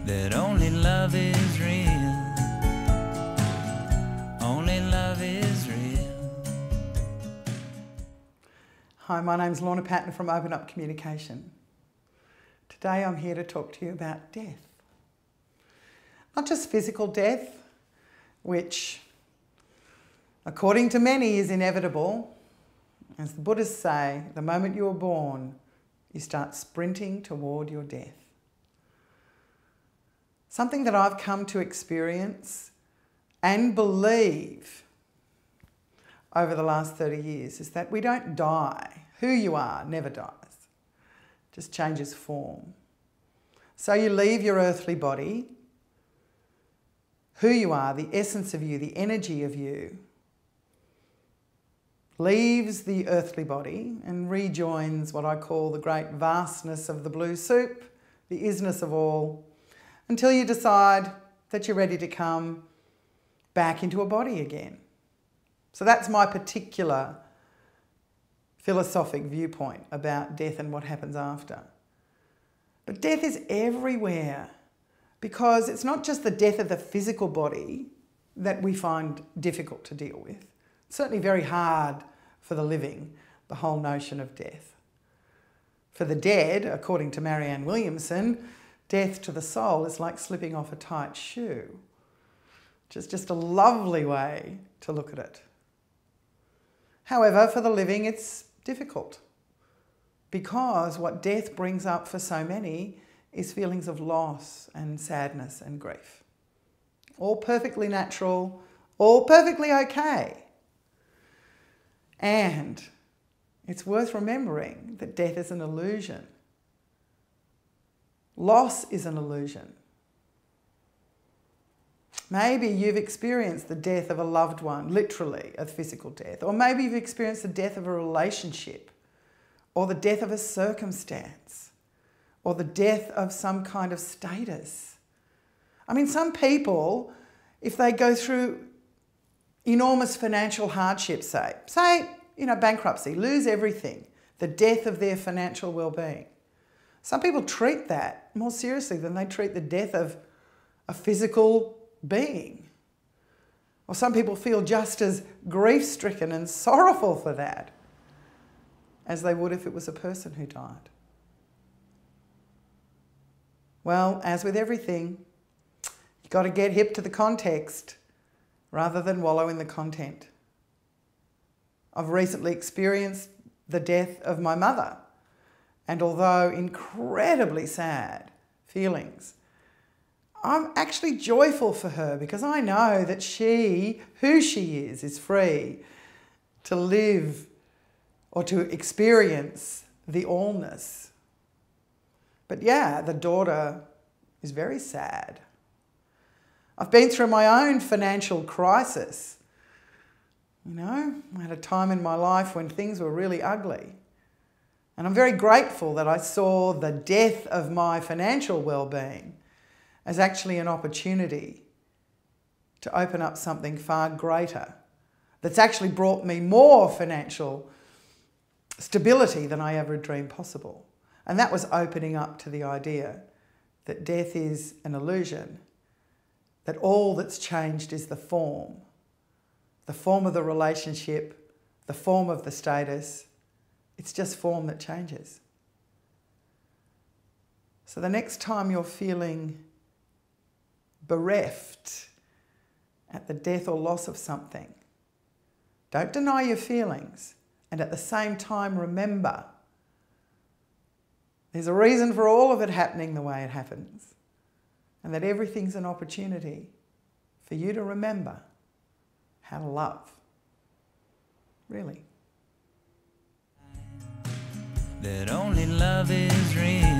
that only love is real. Only love is real. Hi, my name's Lorna Patten from Open Up Communication. Today I'm here to talk to you about death. Not just physical death, which according to many is inevitable. As the Buddhists say, the moment you are born, you start sprinting toward your death. Something that I've come to experience and believe over the last 30 years is that we don't die. Who you are never dies, just changes form. So you leave your earthly body. Who you are, the essence of you, the energy of you, leaves the earthly body and rejoins what I call the great vastness of the blue soup, the isness of all, until you decide that you're ready to come back into a body again. So that's my particular philosophic viewpoint about death and what happens after. But death is everywhere, because it's not just the death of the physical body that we find difficult to deal with. It's certainly very hard for the living, the whole notion of death. For the dead, according to Marianne Williamson, death to the soul is like slipping off a tight shoe, which is just a lovely way to look at it. However, for the living, it's difficult, because what death brings up for so many is feelings of loss and sadness and grief. All perfectly natural, all perfectly okay. And it's worth remembering that death is an illusion. Loss is an illusion. Maybe you've experienced the death of a loved one, literally a physical death, or maybe you've experienced the death of a relationship, or the death of a circumstance, or the death of some kind of status. I mean, some people, if they go through enormous financial hardship, say, bankruptcy, lose everything, the death of their financial well-being. Some people treat that more seriously than they treat the death of a physical being. Or some people feel just as grief-stricken and sorrowful for that as they would if it was a person who died. Well, as with everything, you've got to get hip to the context rather than wallow in the content. I've recently experienced the death of my mother, and although incredibly sad feelings, I'm actually joyful for her, because I know that she, who she is free to live or to experience the allness. But yeah, the daughter is very sad. I've been through my own financial crisis. I had a time in my life when things were really ugly. And I'm very grateful that I saw the death of my financial well-being as actually an opportunity to open up something far greater that's actually brought me more financial stability than I ever dreamed possible. And that was opening up to the idea that death is an illusion, that all that's changed is the form of the relationship, the form of the status. It's just form that changes. So the next time you're feeling bereft at the death or loss of something, don't deny your feelings, and at the same time remember there's a reason for all of it happening the way it happens, and that everything's an opportunity for you to remember how to love. Really. That only love is real.